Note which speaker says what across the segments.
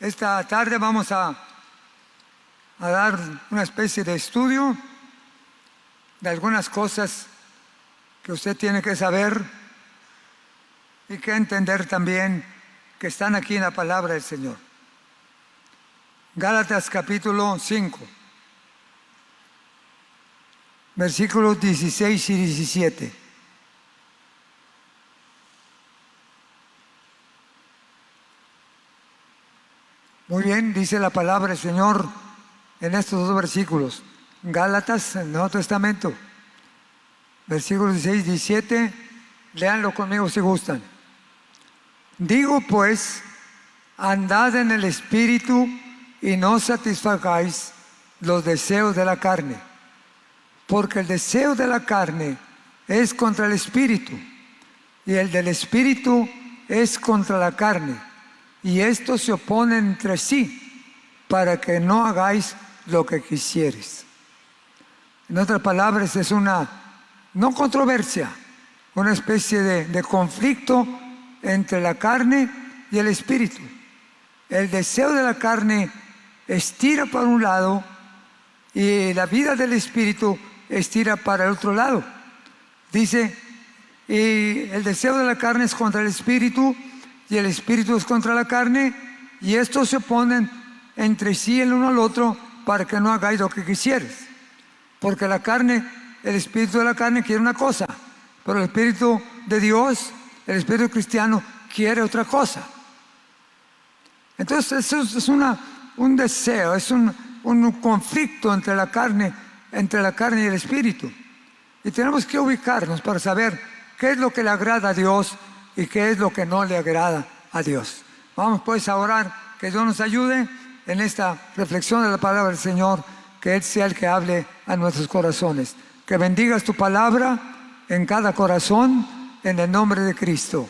Speaker 1: Esta tarde vamos a dar una especie de estudio de algunas cosas que usted tiene que saber y que entender también que están aquí en la palabra del Señor. Gálatas capítulo 5, versículos 16 y 17. Muy bien, dice la palabra del Señor en estos dos versículos. Gálatas, en el Nuevo Testamento, versículos 16 y 17, léanlo conmigo si gustan. Digo pues, andad en el Espíritu y no satisfagáis los deseos de la carne, porque el deseo de la carne es contra el Espíritu, y el del Espíritu es contra la carne, y estos se oponen entre sí, para que no hagáis lo que quisieres. En otras palabras, es una, no controversia, una especie de conflicto entre la carne y el Espíritu. El deseo de la carne estira para un lado y la vida del Espíritu estira para el otro lado. Dice, y el deseo de la carne es contra el Espíritu y el Espíritu es contra la carne, y estos se oponen entre sí el uno al otro para que no hagáis lo que quisieres. Porque la carne, el espíritu de la carne quiere una cosa, pero el Espíritu de Dios, el Espíritu cristiano, quiere otra cosa. Entonces eso es un deseo, es un conflicto entre la carne y el Espíritu. Y tenemos que ubicarnos para saber qué es lo que le agrada a Dios y qué es lo que no le agrada a Dios. Vamos pues a orar, que Dios nos ayude en esta reflexión de la palabra del Señor, que Él sea el que hable a nuestros corazones. Que bendigas tu palabra en cada corazón, en el nombre de Cristo.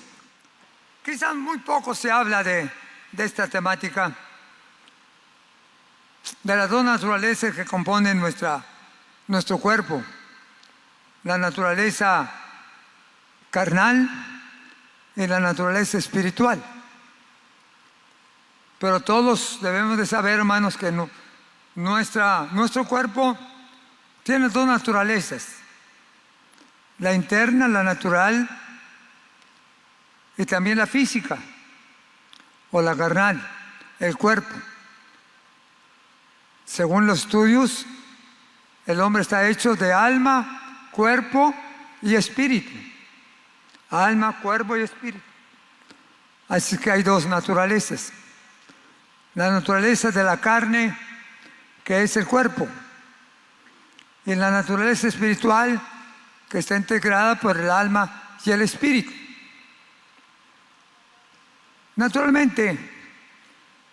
Speaker 1: Quizás muy poco se habla de esta temática, de las dos naturalezas que componen nuestro cuerpo, la naturaleza carnal y la naturaleza espiritual. Pero todos debemos de saber, hermanos, que nuestro cuerpo tiene dos naturalezas: la interna, la natural, y también la física o la carnal, el cuerpo. Según los estudios, el hombre está hecho de alma, cuerpo y espíritu. Alma, cuerpo y espíritu. Así que hay dos naturalezas. La naturaleza de la carne, que es el cuerpo, y la naturaleza espiritual, que está integrada por el alma y el espíritu. Naturalmente,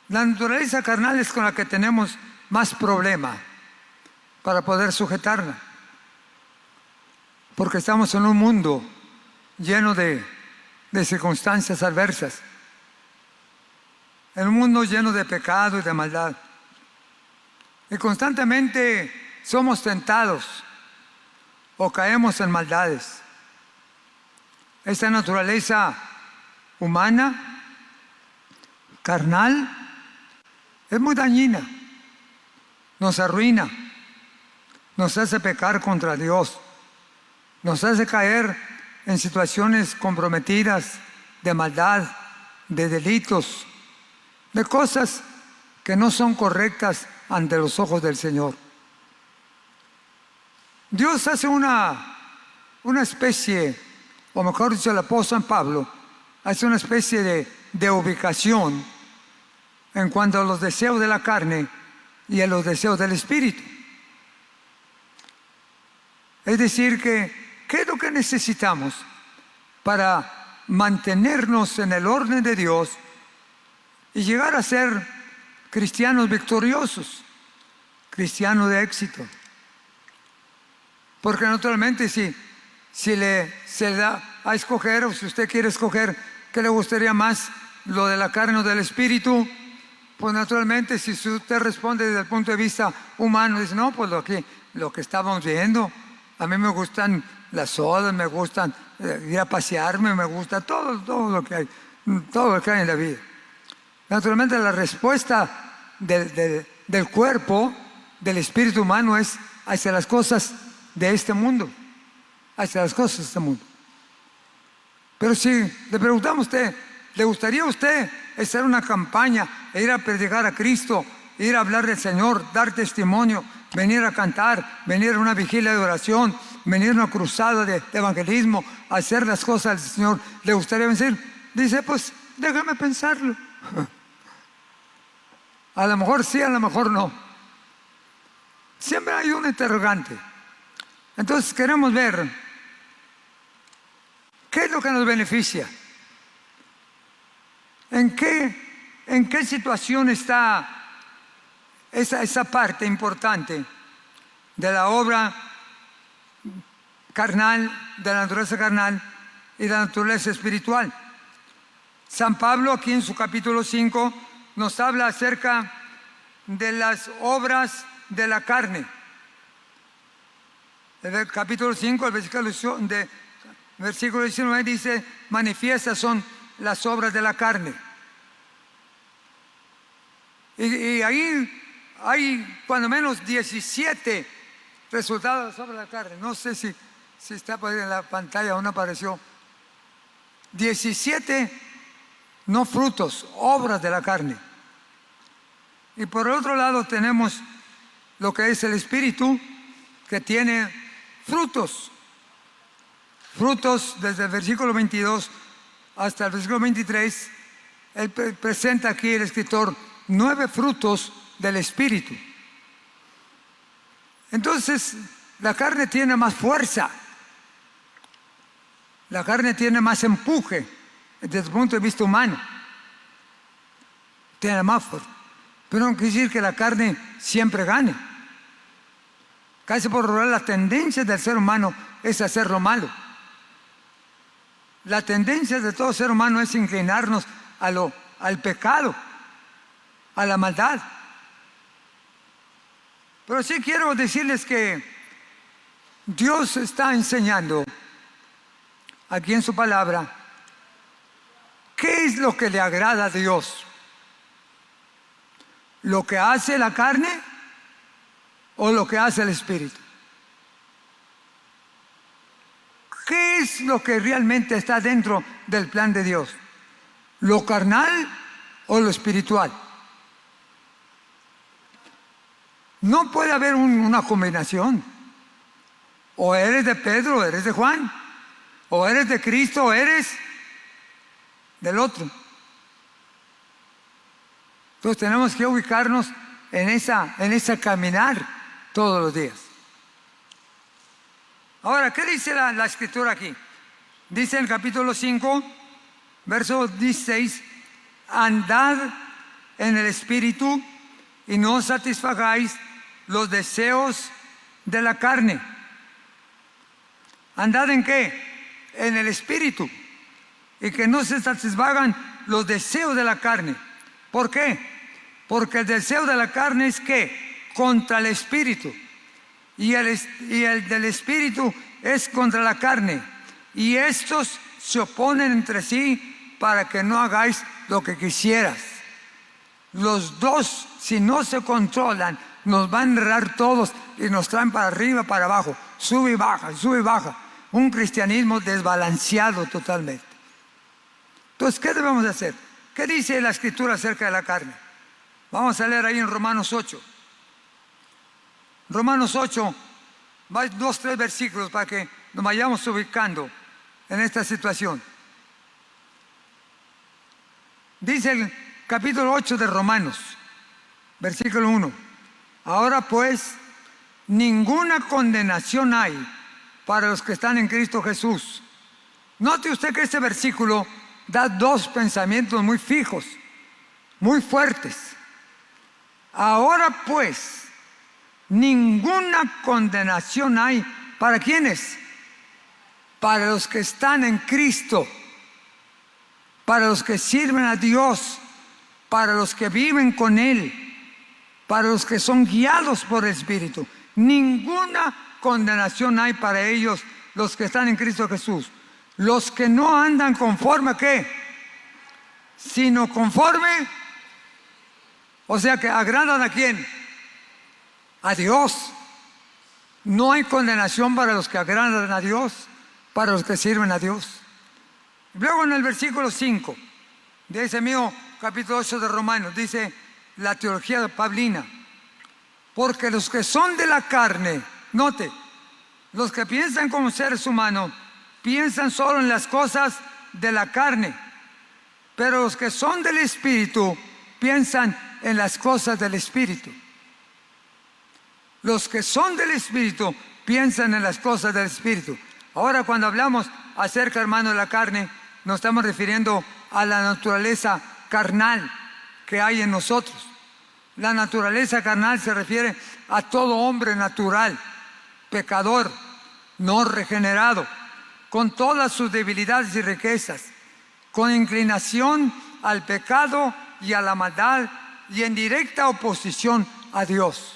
Speaker 1: la naturaleza carnal es con la que tenemos más problema para poder sujetarla, porque estamos en un mundo lleno de circunstancias adversas, en un mundo lleno de pecado y de maldad, y constantemente somos tentados o caemos en maldades. Esta naturaleza humana, carnal, es muy dañina, nos arruina, nos hace pecar contra Dios, nos hace caer en situaciones comprometidas de maldad, de delitos, de cosas que no son correctas ante los ojos del Señor. Dios hace una especie, o mejor dicho, el apóstol San Pablo hace una especie de ubicación en cuanto a los deseos de la carne y a los deseos del espíritu. Es decir, ¿qué es lo que necesitamos para mantenernos en el orden de Dios y llegar a ser cristianos victoriosos, cristianos de éxito? Porque naturalmente si se le da a escoger, o si usted quiere escoger qué le gustaría más, lo de la carne o del espíritu, pues naturalmente si usted responde desde el punto de vista humano, dice, no, pues lo que estábamos viendo, a mí me gustan las sodas, me gustan ir a pasearme, me gusta todo lo que hay en la vida. Naturalmente la respuesta del cuerpo, del espíritu humano, es hacia las cosas de este mundo, hacia las cosas de este mundo. Pero si le preguntamos a usted, ¿le gustaría a usted hacer una campaña e ir a predicar a Cristo, ir a hablar del Señor, dar testimonio, venir a cantar, venir a una vigilia de oración, venir a una cruzada de evangelismo, hacer las cosas del Señor? ¿Le gustaría decir? Dice, pues déjame pensarlo. A lo mejor sí, a lo mejor no. Siempre hay un interrogante. Entonces queremos ver qué es lo que nos beneficia. ¿En qué situación está esa parte importante de la obra carnal, de la naturaleza carnal y de la naturaleza espiritual? San Pablo, aquí en su capítulo 5, nos habla acerca de las obras de la carne. En el capítulo 5, el versículo 19 dice: manifiestas son las obras de la carne. Y ahí hay cuando menos 17 resultados de las obras de la carne. No sé si está por ahí en la pantalla o no apareció. 17 no frutos, obras de la carne. Y por el otro lado tenemos lo que es el espíritu, que tiene frutos. Frutos desde el versículo 22 hasta el versículo 23. Él presenta aquí, el escritor, 9 frutos del espíritu. Entonces la carne tiene más fuerza, la carne tiene más empuje desde el punto de vista humano, tiene más fuerza. Pero no quiere decir que la carne siempre gane. Casi por lo general la tendencia del ser humano es hacer lo malo. La tendencia de todo ser humano es inclinarnos al pecado, a la maldad. Pero sí quiero decirles que Dios está enseñando aquí en su palabra qué es lo que le agrada a Dios. ¿Lo que hace la carne o lo que hace el espíritu? ¿Qué es lo que realmente está dentro del plan de Dios? ¿Lo carnal o lo espiritual? No puede haber una combinación. O eres de Pedro o eres de Juan, o eres de Cristo o eres del otro. Entonces tenemos que ubicarnos en esa caminar todos los días. Ahora, ¿qué dice la escritura aquí? Dice en el capítulo 5, verso 16: andad en el espíritu y no satisfagáis los deseos de la carne. ¿Andad en qué? En el espíritu. Y que no se satisfagan los deseos de la carne. ¿Por qué? Porque el deseo de la carne es ¿qué? Contra el espíritu. Y el del espíritu es contra la carne. Y estos se oponen entre sí para que no hagáis lo que quisieras. Los dos, si no se controlan, nos van a enredar todos y nos traen para arriba, para abajo, sube y baja, sube y baja. Un cristianismo desbalanceado totalmente. Entonces, ¿qué debemos hacer? ¿Qué dice la escritura acerca de la carne? Vamos a leer ahí en Romanos 8. Romanos 8, 2-3 versículos para que nos vayamos ubicando en esta situación. Dice el capítulo 8 de Romanos, versículo 1: ahora pues, ninguna condenación hay para los que están en Cristo Jesús. Note usted que este versículo da dos pensamientos muy fijos, muy fuertes. Ahora pues, ninguna condenación hay. ¿Para quiénes? Para los que están en Cristo, para los que sirven a Dios, para los que viven con Él, para los que son guiados por el Espíritu. Ninguna condenación hay para ellos, los que están en Cristo Jesús. Los que no andan conforme ¿a qué? Sino conforme O sea que agradan ¿a quién? A Dios. No hay condenación para los que agradan a Dios, para los que sirven a Dios. Luego en el versículo 5 de ese mismo capítulo 8 de Romanos, dice la teología paulina: porque los que son de la carne, note, los que piensan como seres humanos, piensan solo en las cosas de la carne, pero los que son del Espíritu, piensan en las cosas del Espíritu. Los que son del Espíritu piensan en las cosas del Espíritu. Ahora, cuando hablamos acerca, hermano, de la carne, nos estamos refiriendo a la naturaleza carnal que hay en nosotros. La naturaleza carnal se refiere a todo hombre natural, pecador, no regenerado, con todas sus debilidades y riquezas, con inclinación al pecado y a la maldad y en directa oposición a Dios.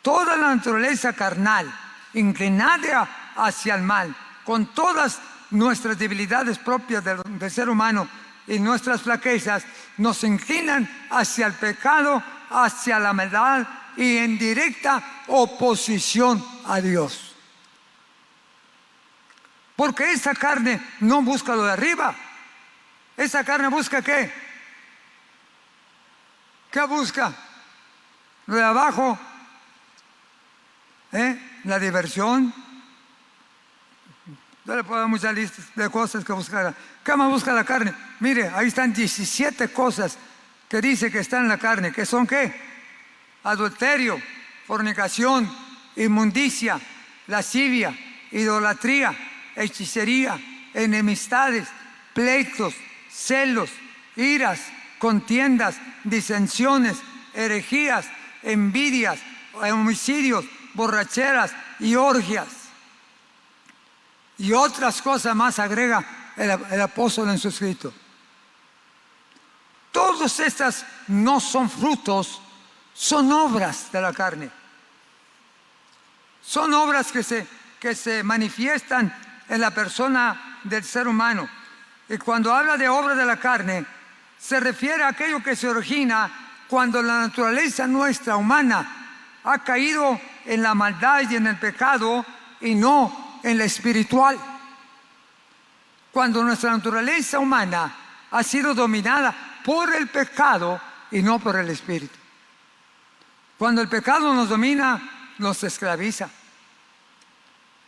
Speaker 1: Toda la naturaleza carnal, inclinada hacia el mal, con todas nuestras debilidades propias del ser humano y nuestras flaquezas, nos inclinan hacia el pecado, hacia la maldad y en directa oposición a Dios. Porque esa carne no busca lo de arriba. Esa carne busca ¿qué? ¿Qué busca? Lo de abajo. La diversión. Yo le puedo dar muchas listas de cosas que buscar. ¿Qué más busca la carne? Mire, ahí están 17 cosas que dice que están en la carne. ¿Que son qué? Adulterio, fornicación, inmundicia, lascivia, idolatría, hechicería, enemistades, pleitos, celos, iras, contiendas, disensiones, herejías, envidias, homicidios, borracheras y orgias. Y otras cosas más agrega el apóstol en su escrito. Todas estas no son frutos, son obras de la carne. Son obras que se manifiestan en la persona del ser humano. Y cuando habla de obras de la carne, se refiere a aquello que se origina cuando la naturaleza nuestra humana ha caído en la maldad y en el pecado y no en la espiritual. Cuando nuestra naturaleza humana ha sido dominada por el pecado y no por el espíritu. Cuando el pecado nos domina, nos esclaviza.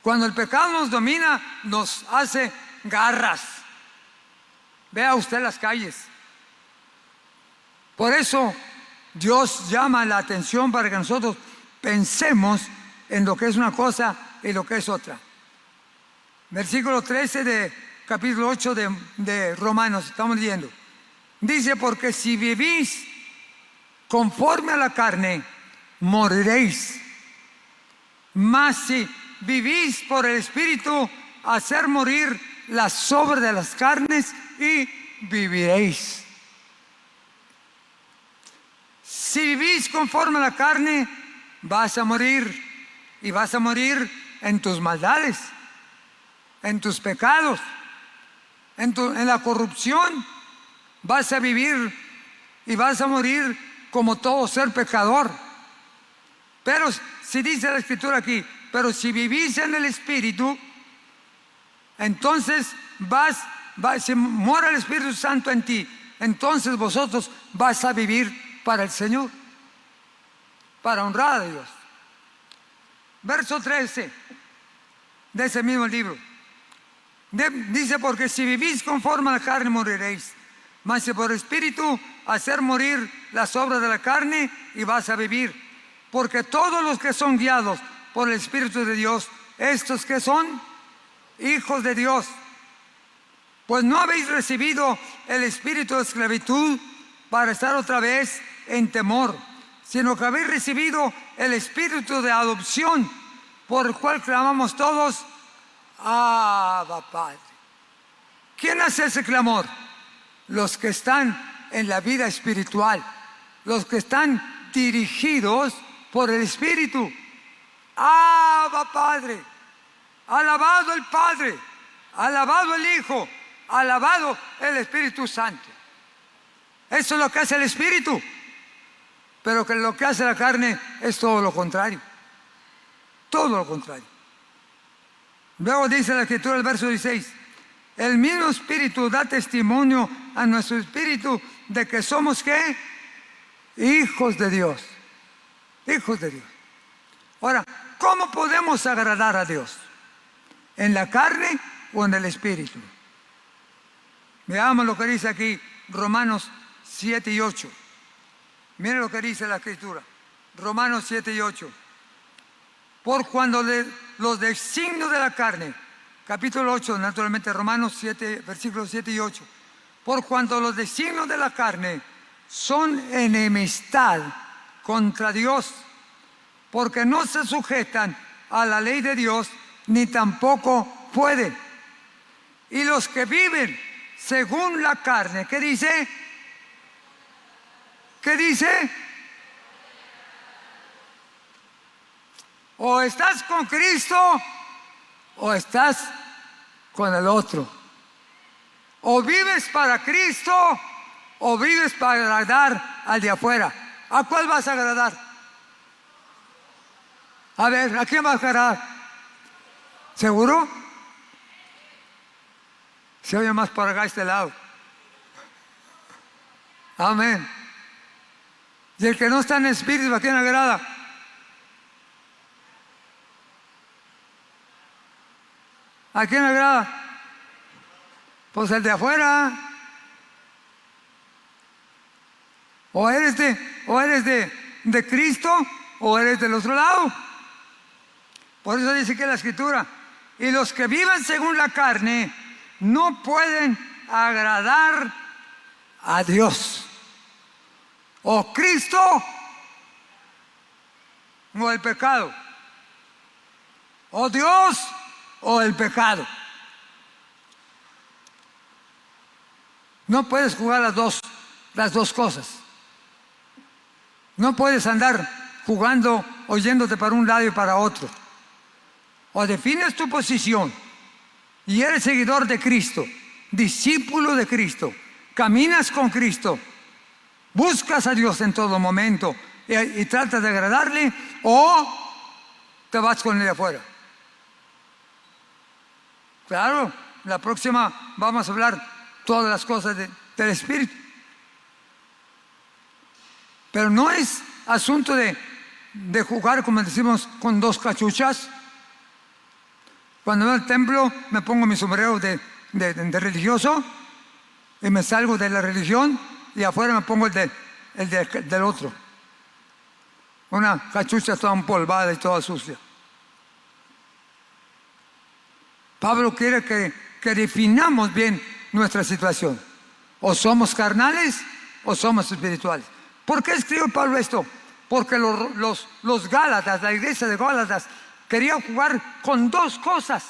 Speaker 1: Cuando el pecado nos domina, nos hace garras. Vea usted las calles. Por eso Dios llama la atención para que nosotros pensemos en lo que es una cosa y lo que es otra. Versículo 13 de capítulo 8 de Romanos, estamos leyendo. Dice: porque si vivís conforme a la carne, moriréis. Mas si vivís por el Espíritu, hacer morir las obras de las carnes y viviréis. Si vivís conforme a la carne, vas a morir. Y vas a morir en tus maldades, en tus pecados, en la corrupción. Vas a vivir y vas a morir como todo ser pecador. Pero si dice la Escritura aquí: pero si vivís en el Espíritu, entonces si mora el Espíritu Santo en ti, entonces vosotros vas a vivir para el Señor, para honrar a Dios. Verso 13 de ese mismo libro. Dice: porque si vivís conforme a la carne, moriréis. Mas si por Espíritu, hacer morir las obras de la carne y vas a vivir. Porque todos los que son guiados por el Espíritu de Dios, estos que son hijos de Dios. Pues no habéis recibido el espíritu de esclavitud para estar otra vez en temor, sino que habéis recibido el espíritu de adopción, por el cual clamamos todos: Abba, Padre. ¿Quién hace ese clamor? Los que están en la vida espiritual, los que están dirigidos por el Espíritu. Abba, Padre. Alabado el Padre, alabado el Hijo, alabado el Espíritu Santo. Eso es lo que hace el Espíritu. Pero que lo que hace la carne es todo lo contrario. Todo lo contrario. Luego dice la Escritura, el verso 16: el mismo Espíritu da testimonio a nuestro espíritu de que somos, ¿qué? Hijos de Dios. Hijos de Dios. Ahora, ¿cómo podemos agradar a Dios? ¿En la carne o en el Espíritu? Veamos lo que dice aquí Romanos 7 y 8. Miren lo que dice la Escritura. Romanos 7 y 8. Por cuando los designios de la carne, capítulo 8, naturalmente, Romanos 7, versículos 7 y 8. Por cuanto los designios de la carne son enemistad contra Dios, porque no se sujetan a la ley de Dios, ni tampoco pueden. Y los que viven según la carne, ¿qué dice? ¿Qué dice? O estás con Cristo o estás con el otro. O vives para Cristo o vives para agradar al de afuera. ¿A cuál vas a agradar? A ver, ¿a quién vas a agradar? ¿Seguro? Se oye más para acá, este lado. Amén. Y el que no está en espíritu, ¿a quién agrada? ¿A quién agrada? Pues el de afuera. O eres de Cristo o eres del otro lado. Por eso dice que la Escritura: y los que viven según la carne no pueden agradar a Dios. O Cristo o el pecado. O Dios o el pecado. No puedes jugar las dos cosas. No puedes andar jugando o yéndote para un lado y para otro. O defines tu posición y eres seguidor de Cristo, discípulo de Cristo, caminas con Cristo, buscas a Dios en todo momento y tratas de agradarle, o te vas con él de afuera. Claro, la próxima vamos a hablar todas las cosas del Espíritu. Pero no es asunto de jugar, como decimos, con dos cachuchas. Cuando voy al templo me pongo mi sombrero de religioso y me salgo de la religión, y afuera me pongo el del otro. Una cachucha toda empolvada y toda sucia. Pablo quiere que definamos bien nuestra situación. O somos carnales o somos espirituales. ¿Por qué escribe Pablo esto? Porque los Gálatas, la iglesia de Gálatas, quería jugar con dos cosas.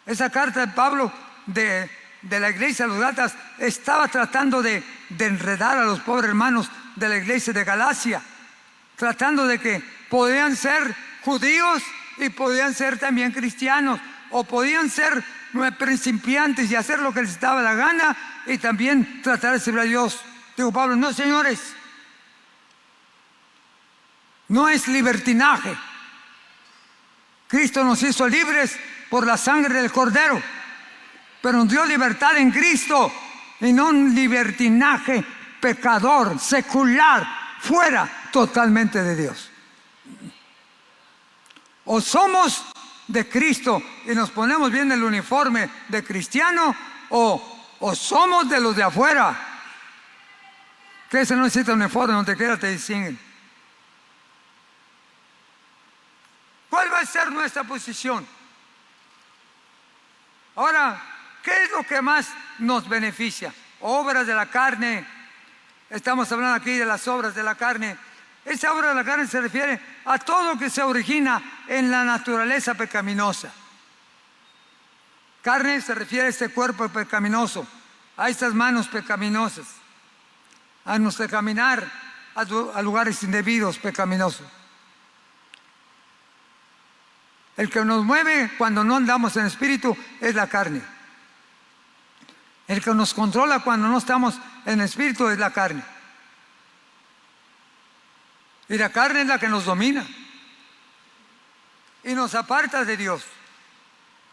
Speaker 1: Esa carta de Pablo de la iglesia de los Gálatas estaba tratando de enredar a los pobres hermanos de la iglesia de Galacia, tratando de que podían ser judíos y podían ser también cristianos, o podían ser principiantes y hacer lo que les daba la gana y también tratar de servir a Dios. Digo Pablo: no, señores, no es libertinaje. Cristo nos hizo libres por la sangre del Cordero, pero nos dio libertad en Cristo, y no un libertinaje pecador, secular, fuera totalmente de Dios. O somos de Cristo y nos ponemos bien el uniforme de cristiano, o somos de los de afuera, que ese no necesita uniforme, donde quiera te distinguen. ¿Cuál va a ser nuestra posición? Ahora, ¿qué es lo que más nos beneficia? Obras de la carne. Estamos hablando aquí de las obras de la carne. Esa obra de la carne se refiere a todo lo que se origina en la naturaleza pecaminosa. Carne se refiere a este cuerpo pecaminoso, a estas manos pecaminosas, a nuestro caminar a lugares indebidos, pecaminosos. El que nos mueve cuando no andamos en espíritu es la carne. El que nos controla cuando no estamos en el espíritu es la carne. Y la carne es la que nos domina y nos aparta de Dios.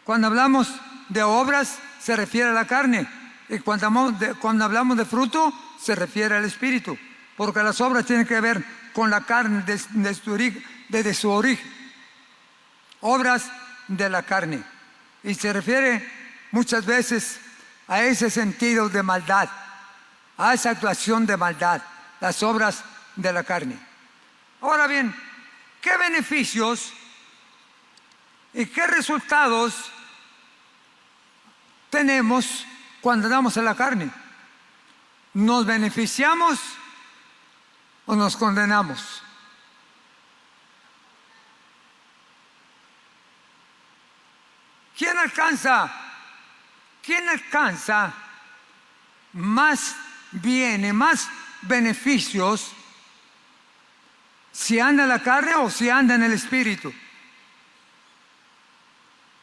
Speaker 1: Cuando hablamos de obras se refiere a la carne, y cuando hablamos de fruto se refiere al espíritu, porque las obras tienen que ver con la carne desde su origen. Obras de la carne, y se refiere muchas veces a ese sentido de maldad, a esa actuación de maldad, las obras de la carne. Ahora bien, ¿qué beneficios y qué resultados tenemos cuando andamos en la carne? ¿Nos beneficiamos o nos condenamos? ¿Quién alcanza más bienes, más beneficios, si anda en la carne o si anda en el espíritu?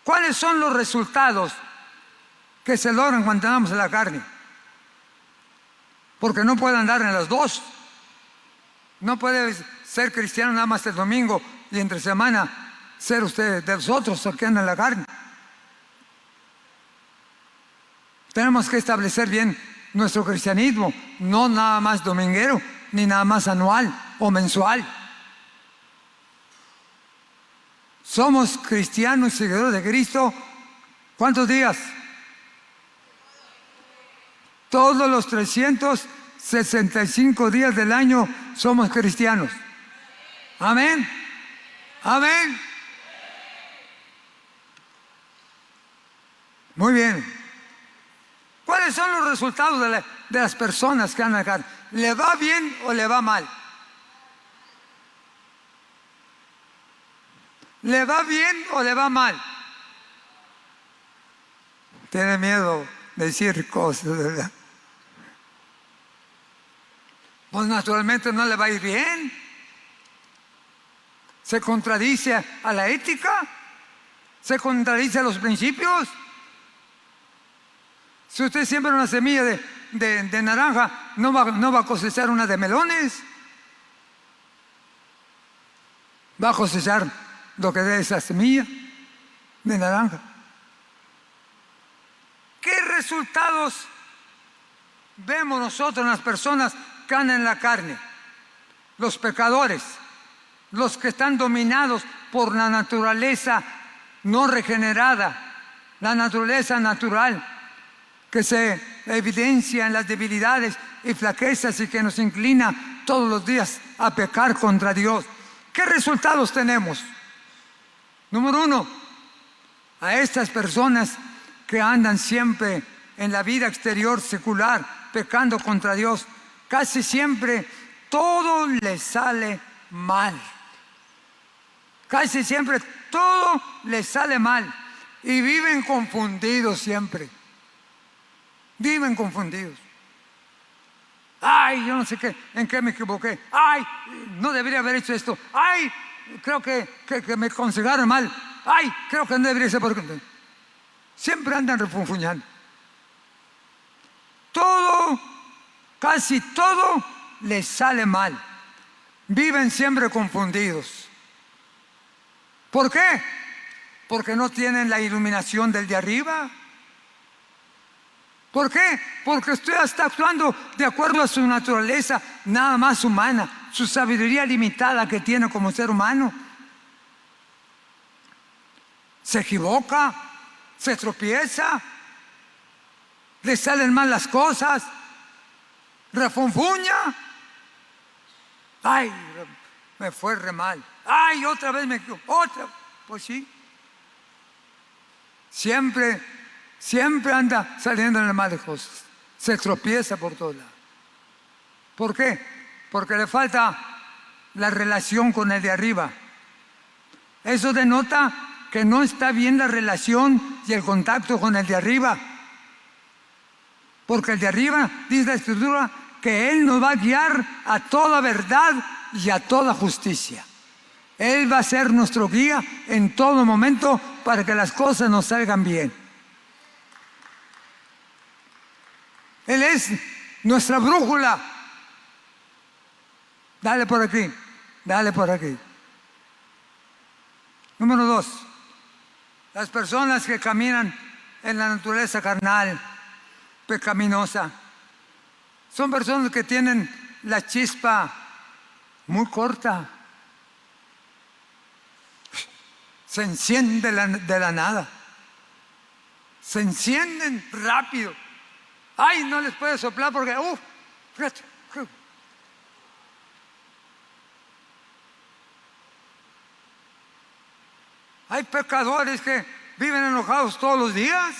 Speaker 1: ¿Cuáles son los resultados que se logran cuando andamos en la carne? Porque no puede andar en las dos. No puede ser cristiano nada más el domingo y entre semana ser usted de los otros que andan en la carne. Tenemos que establecer bien nuestro cristianismo, no nada más dominguero, ni nada más anual o mensual. Somos cristianos y seguidores de Cristo. ¿Cuántos días? Todos los 365 días del año somos cristianos. Amén. Amén. Muy bien. ¿Cuáles son los resultados de las personas que andan acá? ¿Le va bien o le va mal? ¿Le va bien o le va mal? Tiene miedo de decir cosas, ¿verdad? Pues naturalmente no le va a ir bien. Se contradice a la ética, se contradice a los principios. Si usted siembra una semilla de naranja, no va a cosechar una de melones. Va a cosechar lo que dé esa semilla de naranja. ¿Qué resultados vemos nosotros en las personas que andan en la carne? Los pecadores, los que están dominados por la naturaleza no regenerada, la naturaleza natural, que se evidencia en las debilidades y flaquezas y que nos inclina todos los días a pecar contra Dios. ¿Qué resultados tenemos? Número uno, a estas personas que andan siempre en la vida exterior secular, pecando contra Dios, casi siempre todo les sale mal. Casi siempre todo les sale mal y viven confundidos siempre. Viven confundidos. Ay, yo no sé qué, en qué me equivoqué. Ay, no debería haber hecho esto. Ay, creo que me aconsejaron mal. Ay, creo que no debería ser porque... Siempre andan refunfuñando. Todo, casi todo les sale mal. Viven siempre confundidos. ¿Por qué? Porque no tienen la iluminación del de arriba. ¿Por qué? Porque usted está actuando de acuerdo a su naturaleza nada más humana, su sabiduría limitada que tiene como ser humano. Se equivoca, se tropieza, le salen mal las cosas, refunfuña. Ay, me fue re mal. Ay, otra vez me equivoqué. Otra. Pues sí. Siempre anda saliendo en las malas cosas. Se tropieza por todos lados. ¿Por qué? Porque le falta la relación con el de arriba. Eso denota que no está bien la relación y el contacto con el de arriba. Porque el de arriba, dice la Escritura, que Él nos va a guiar a toda verdad y a toda justicia. Él va a ser nuestro guía en todo momento para que las cosas nos salgan bien. Él es nuestra brújula. Dale por aquí, dale por aquí. Número 2, las personas que caminan en la naturaleza carnal, pecaminosa, son personas que tienen la chispa muy corta. Se enciende de la nada. Se encienden rápido. Ay, no les puede soplar porque, fíjate. Hay pecadores que viven enojados todos los días.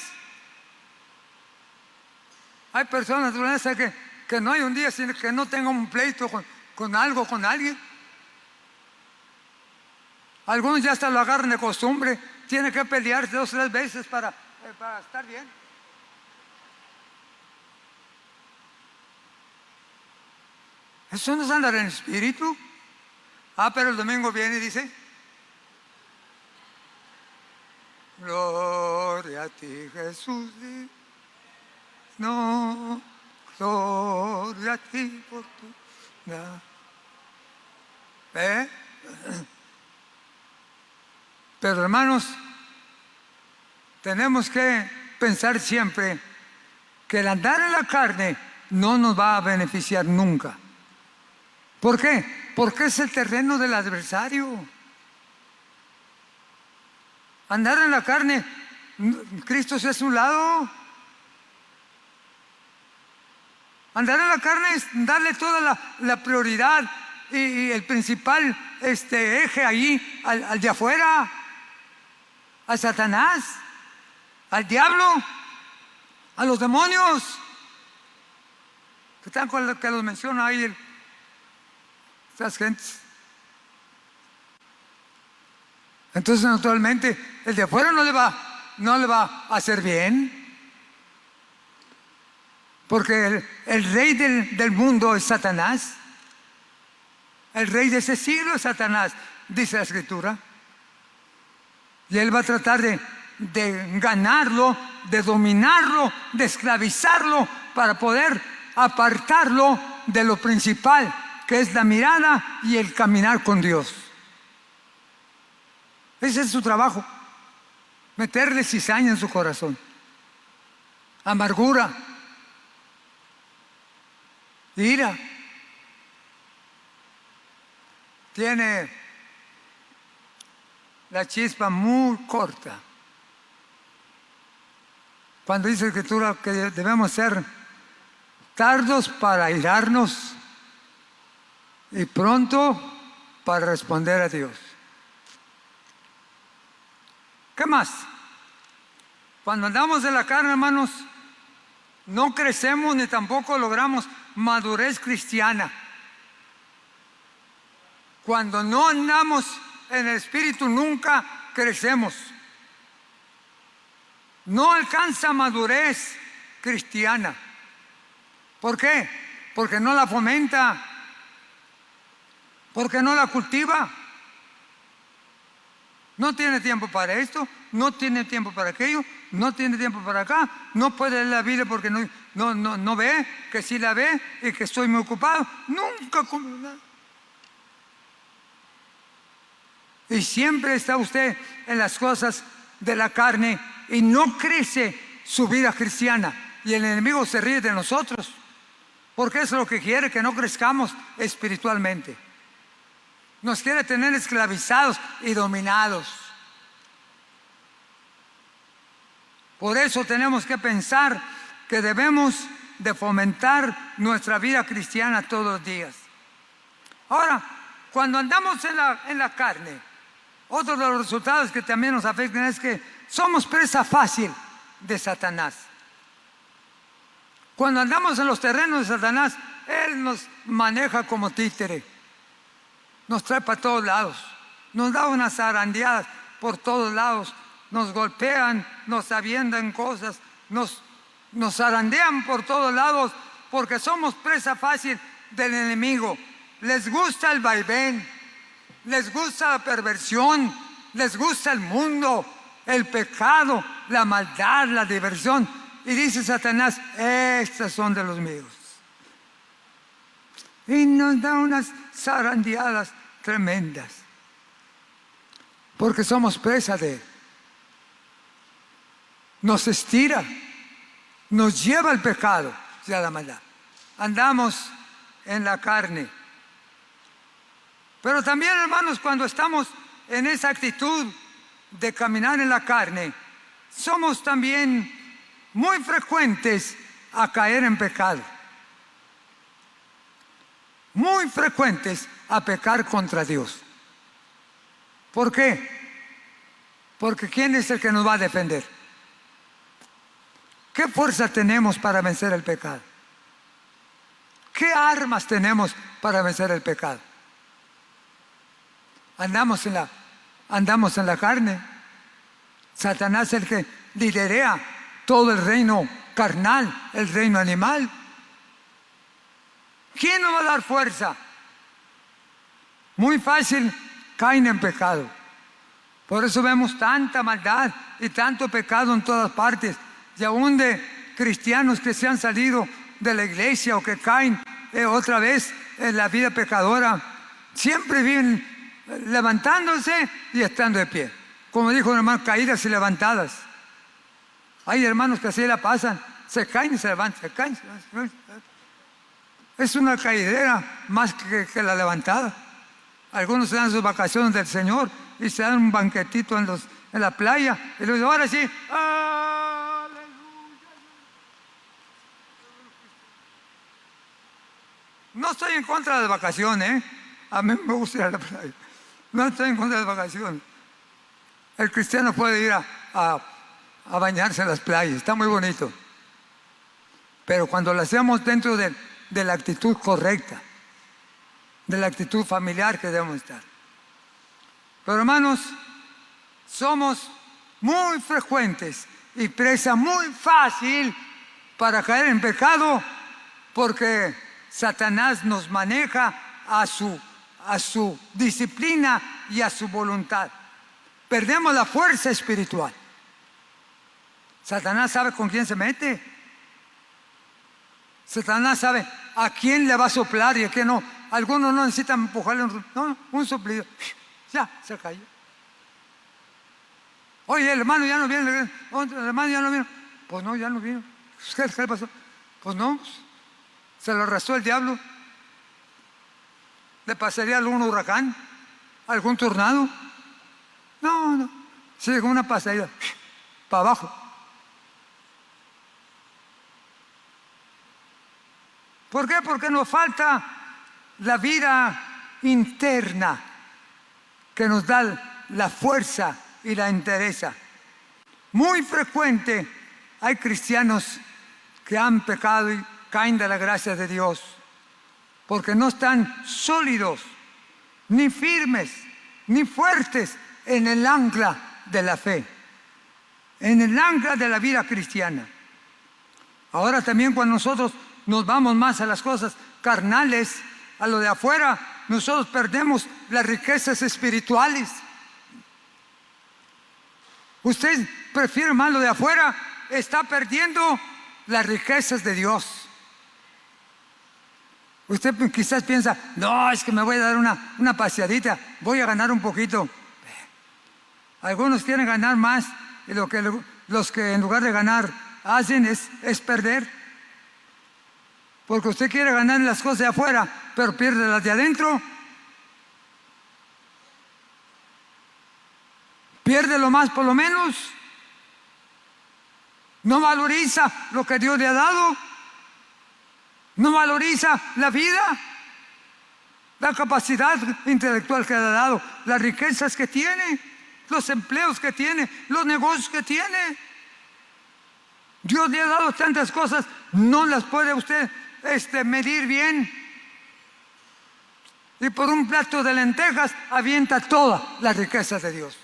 Speaker 1: Hay personas que no hay un día sin que no tengan un pleito con algo, con alguien. Algunos ya hasta lo agarran de costumbre. Tienen que pelearse 2 o 3 veces para estar bien. Eso no es andar en espíritu. Pero el domingo viene y dice: gloria a ti, Jesús. No, gloria a ti por tu... Pero hermanos, tenemos que pensar siempre que el andar en la carne no nos va a beneficiar nunca. ¿Por qué? Porque es el terreno del adversario. Andar en la carne, Cristo se hace a un lado. Andar en la carne es darle toda la prioridad y el principal eje ahí al de afuera, a Satanás, al diablo, a los demonios que están con lo que los menciona ahí estas gentes. Entonces, naturalmente, el de afuera no le va a hacer bien, porque el rey del mundo es Satanás. El rey de ese siglo es Satanás, dice la Escritura. Y él va a tratar de ganarlo, de dominarlo, de esclavizarlo, para poder apartarlo de lo principal, que es la mirada y el caminar con Dios. Ese es su trabajo, meterle cizaña en su corazón, amargura, ira. Tiene la chispa muy corta. Cuando dice la Escritura que debemos ser tardos para airarnos y pronto para responder a Dios. ¿Qué más? Cuando andamos en la carne, hermanos, no crecemos ni tampoco logramos madurez cristiana. Cuando no andamos en el Espíritu, nunca crecemos. No alcanza madurez cristiana. ¿Por qué? Porque no la fomenta, porque no la cultiva. No tiene tiempo para esto, no tiene tiempo para aquello, no tiene tiempo para acá, no puede leer la Biblia porque no ve, que sí la ve y que estoy muy ocupado. Nunca come nada. Y siempre está usted en las cosas de la carne y no crece su vida cristiana. Y el enemigo se ríe de nosotros, porque es lo que quiere, que no crezcamos espiritualmente. Nos quiere tener esclavizados y dominados. Por eso tenemos que pensar que debemos de fomentar nuestra vida cristiana todos los días. Ahora, cuando andamos en la carne, otro de los resultados que también nos afectan es que somos presa fácil de Satanás. Cuando andamos en los terrenos de Satanás, él nos maneja como títere. Nos trae para todos lados, nos da unas zarandeadas por todos lados, nos golpean, nos avientan cosas, nos zarandean por todos lados, porque somos presa fácil del enemigo. Les gusta el vaivén, les gusta la perversión, les gusta el mundo, el pecado, la maldad, la diversión, y dice Satanás, estas son de los míos. Y nos da unas zarandeadas tremendas, porque somos presa de él. Nos estira, nos lleva al pecado y a la maldad. Andamos en la carne. Pero también, hermanos, cuando estamos en esa actitud de caminar en la carne, somos también muy frecuentes a caer en pecado. Muy frecuentes a pecar contra Dios. ¿Por qué? Porque ¿quién es el que nos va a defender? ¿Qué fuerza tenemos para vencer el pecado? ¿Qué armas tenemos para vencer el pecado? Andamos en la carne. Satanás es el que liderea todo el reino carnal, el reino animal. ¿Quién nos va a dar fuerza? Muy fácil caen en pecado. Por eso vemos tanta maldad y tanto pecado en todas partes, y aún de cristianos que se han salido de la iglesia o que caen otra vez en la vida pecadora. Siempre viven levantándose y estando de pie. Como dijo el hermano, caídas y levantadas. Hay hermanos que así la pasan, se caen y se levantan, se caen y se levantan. Es una caidera más que la levantada. Algunos se dan sus vacaciones del Señor y se dan un banquetito en la playa y luego dicen, ahora sí, aleluya. No estoy en contra de las vacaciones, a mí me gusta ir a la playa. No estoy en contra de las vacaciones. El cristiano puede ir a bañarse en las playas, está muy bonito. Pero cuando lo hacemos dentro de la actitud correcta, de la actitud familiar que debemos estar. Pero hermanos, somos muy frecuentes y presa muy fácil para caer en pecado, porque Satanás nos maneja a su disciplina y a su voluntad. Perdemos la fuerza espiritual. Satanás sabe con quién se mete. Satanás sabe a quién le va a soplar y a quién no. Algunos no necesitan empujarle un soplido. Ya, se cayó. Oye, el hermano ya no viene. El hermano ya no vino. Pues no, ya no vino. ¿Qué le pasó? Pues no, se lo arrastró el diablo. ¿Le pasaría algún huracán? ¿Algún tornado? No. Se llegó una pasadita para abajo. ¿Por qué? Porque nos falta la vida interna que nos da la fuerza y la entereza. Muy frecuente hay cristianos que han pecado y caen de la gracia de Dios porque no están sólidos, ni firmes, ni fuertes en el ancla de la fe, en el ancla de la vida cristiana. Ahora también cuando nosotros nos vamos más a las cosas carnales, a lo de afuera, nosotros perdemos las riquezas espirituales. Usted prefiere más lo de afuera, está perdiendo las riquezas de Dios. Usted quizás piensa, no, es que me voy a dar una paseadita, voy a ganar un poquito. Algunos quieren ganar más y los que en lugar de ganar hacen es perder. Porque usted quiere ganar las cosas de afuera, pero pierde las de adentro. Pierde lo más por lo menos. No valoriza lo que Dios le ha dado. No valoriza la vida, la capacidad intelectual que le ha dado, las riquezas que tiene, los empleos que tiene, los negocios que tiene. Dios le ha dado tantas cosas, no las puede usted medir bien. Y por un plato de lentejas avienta todas las riquezas de Dios.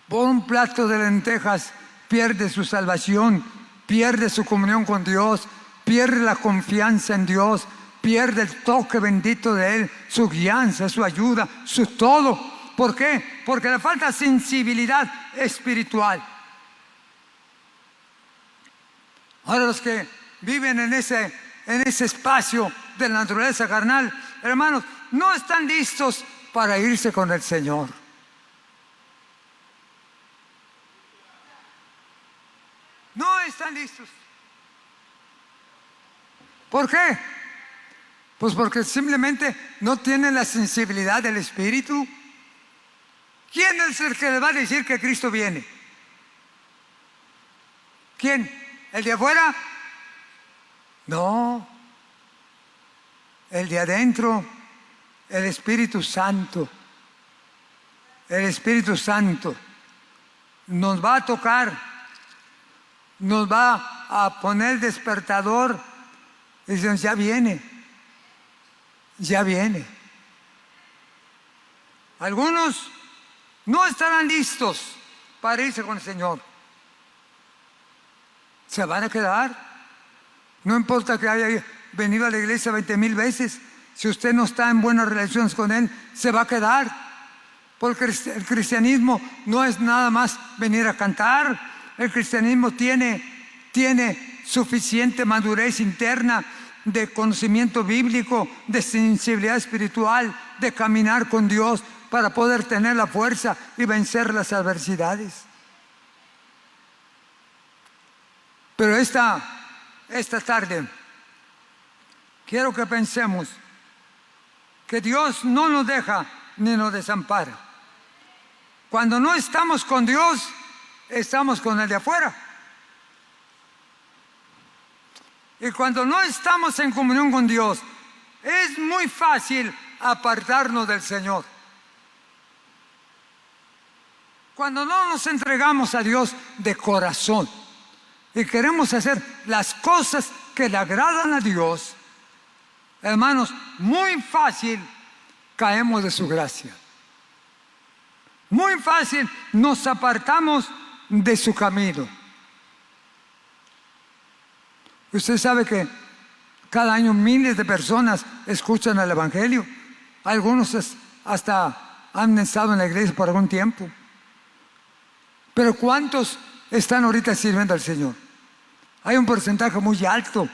Speaker 1: Por un plato de lentejas pierde su salvación, pierde su comunión con Dios, pierde la confianza en Dios, pierde el toque bendito de Él, su guianza, su ayuda, su todo, ¿Por qué? Porque le falta sensibilidad espiritual. Ahora los que viven en ese espacio de la naturaleza carnal, hermanos, no están listos para irse con el Señor. No están listos. ¿Por qué? Pues porque simplemente no tienen la sensibilidad del Espíritu. ¿Quién es el que les va a decir que Cristo viene? ¿Quién? ¿El de afuera? No. El de adentro, el Espíritu Santo. El Espíritu Santo nos va a tocar, nos va a poner el despertador y dicen, ya viene, ya viene. Algunos no estarán listos para irse con el Señor. Se van a quedar. No importa que haya venido a la iglesia 20,000 veces, si usted no está en buenas relaciones con Él, se va a quedar. Porque el cristianismo no es nada más venir a cantar. El cristianismo tiene suficiente madurez interna de conocimiento bíblico, de sensibilidad espiritual, de caminar con Dios para poder tener la fuerza y vencer las adversidades. Pero esta tarde quiero que pensemos que Dios no nos deja ni nos desampara. Cuando no estamos con Dios, estamos con el de afuera. Y cuando no estamos en comunión con Dios, es muy fácil apartarnos del Señor. Cuando no nos entregamos a Dios de corazón y queremos hacer las cosas que le agradan a Dios, hermanos, muy fácil caemos de su gracia. Muy fácil nos apartamos de su camino. Usted sabe que cada año miles de personas escuchan el Evangelio. Algunos hasta han estado en la iglesia por algún tiempo. Pero ¿cuántos están ahorita sirviendo al Señor? Hay un porcentaje muy alto.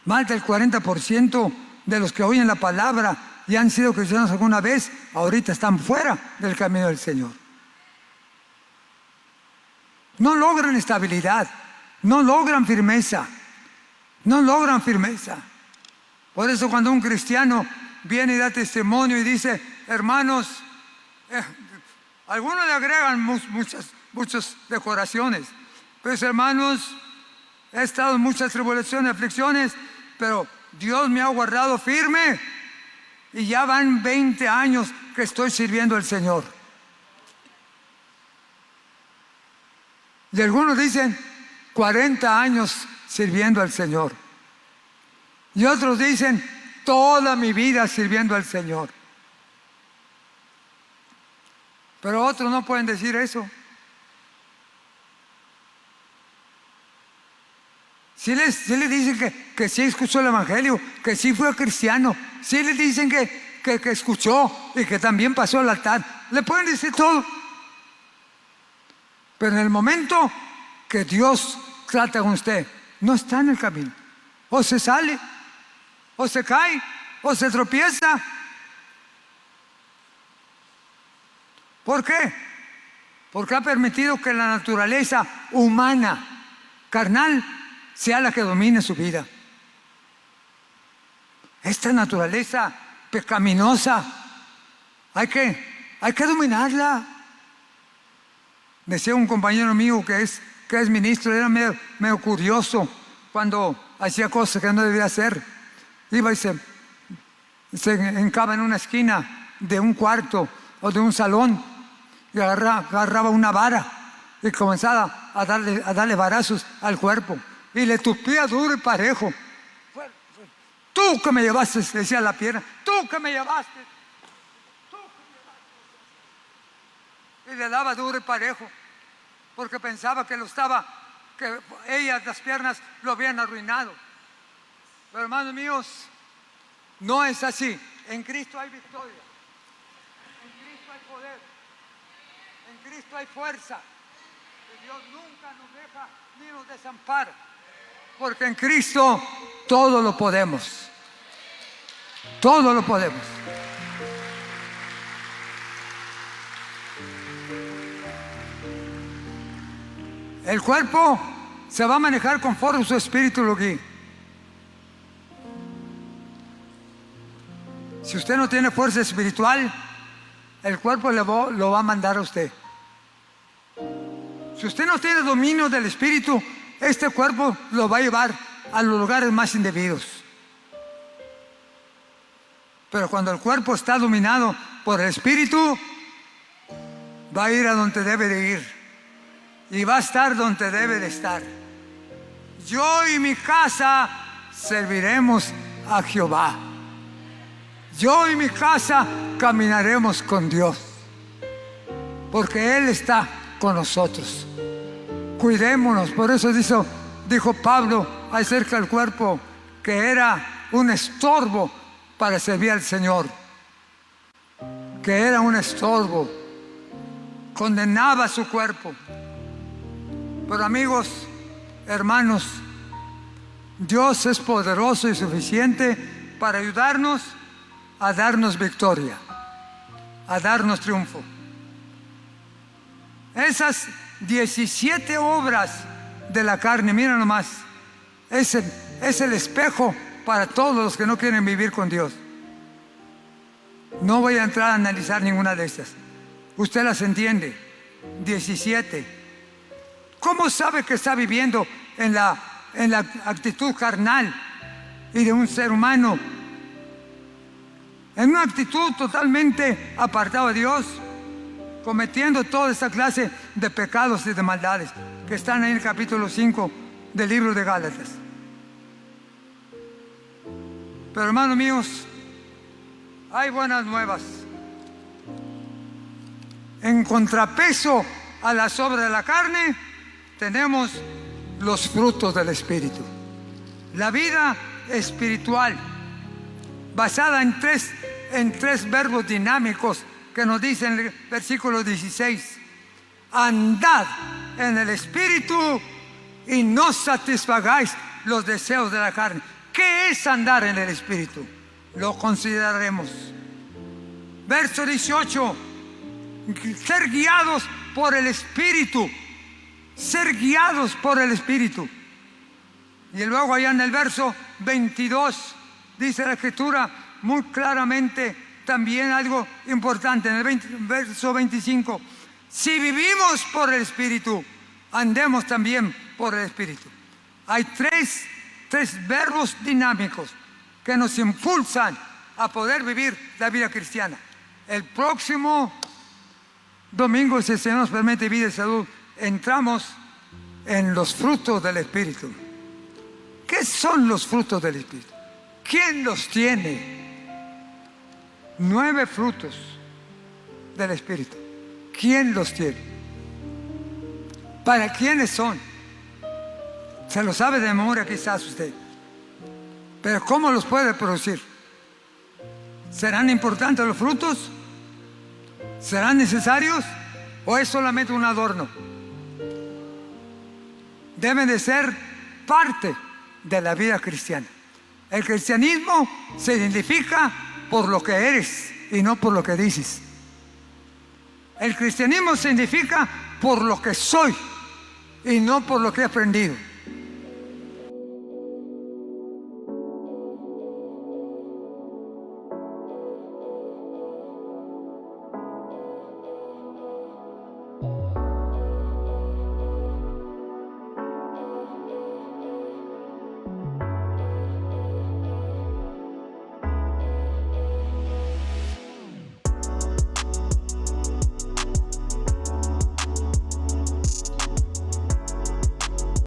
Speaker 1: Más del 40% de los que oyen la palabra y han sido cristianos alguna vez, ahorita están fuera del camino del Señor. No logran estabilidad, no logran firmeza, no logran firmeza. Por eso cuando un cristiano viene y da testimonio y dice, hermanos, algunos le agregan muchas decoraciones, pues hermanos, he estado en muchas tribulaciones, aflicciones, pero Dios me ha guardado firme y ya van 20 años que estoy sirviendo al Señor. Y algunos dicen 40 años sirviendo al Señor. Y otros dicen toda mi vida sirviendo al Señor. Pero otros no pueden decir eso. Si les dicen que sí escuchó el Evangelio, que sí fue cristiano, si les dicen que escuchó y que también pasó al altar, le pueden decir todo. Pero en el momento que Dios trata con usted, no está en el camino. O se sale, o se cae, o se tropieza. ¿Por qué? Porque ha permitido que la naturaleza humana, carnal, sea la que domine su vida. Esta naturaleza pecaminosa hay que dominarla. Decía un compañero mío que es ministro, era medio curioso cuando hacía cosas que no debía hacer. Iba y se encaba en una esquina de un cuarto o de un salón y agarraba una vara y comenzaba a darle varazos al cuerpo y le tupía duro y parejo. Tú que me llevaste, decía la pierna, tú que me llevaste. Y le daba duro y parejo porque pensaba que ellas, las piernas, lo habían arruinado. Pero hermanos míos, no es así. En Cristo hay victoria, en Cristo hay poder, En Cristo hay fuerza. Y Dios nunca nos deja ni nos desampara. Porque en Cristo todo lo podemos. Todo lo podemos. El cuerpo se va a manejar conforme su espíritu lo guíe. Si usted no tiene fuerza espiritual, el cuerpo lo va a mandar a usted. Si usted no tiene dominio del espíritu, este cuerpo lo va a llevar a los lugares más indebidos. Pero cuando el cuerpo está dominado por el espíritu, va a ir a donde debe de ir. Y va a estar donde debe de estar. Yo y mi casa serviremos a Jehová. Yo y mi casa caminaremos con Dios. Porque Él está con nosotros. Cuidémonos. Por eso dijo Pablo acerca del cuerpo, que era un estorbo para servir al Señor. Que era un estorbo. Condenaba su cuerpo. Pero amigos, hermanos, Dios es poderoso y suficiente para ayudarnos a darnos victoria, a darnos triunfo. Esas 17 obras de la carne, mira nomás, es el espejo para todos los que no quieren vivir con Dios. No voy a entrar a analizar ninguna de estas. Usted las entiende. 17. ¿Cómo sabe que está viviendo en la actitud carnal y de un ser humano? En una actitud totalmente apartada de Dios, cometiendo toda esta clase de pecados y de maldades que están ahí en el capítulo 5 del libro de Gálatas. Pero hermanos míos, hay buenas nuevas. En contrapeso a las obras de la carne, tenemos los frutos del Espíritu. La vida espiritual, basada en tres verbos dinámicos que nos dice en el versículo 16. Andad en el Espíritu y no satisfagáis los deseos de la carne. ¿Qué es andar en el Espíritu? Lo consideraremos. Verso 18. Ser guiados por el Espíritu. Ser guiados por el Espíritu. Y luego allá en el verso 22 dice la Escritura muy claramente también algo importante. En el verso 25: si vivimos por el Espíritu, andemos también por el Espíritu. Hay tres verbos dinámicos que nos impulsan a poder vivir la vida cristiana. El próximo domingo, si el Señor nos permite, vida y salud, entramos en los frutos del Espíritu. ¿Qué son los frutos del Espíritu? ¿Quién los tiene? 9 frutos del Espíritu. ¿Quién los tiene? ¿Para quiénes son? Se lo sabe de memoria quizás usted. Pero ¿cómo los puede producir? ¿Serán importantes los frutos? ¿Serán necesarios? ¿O es solamente un adorno? Deben de ser parte de la vida cristiana. El cristianismo se identifica por lo que eres y no por lo que dices. El cristianismo se identifica por lo que soy y no por lo que he aprendido.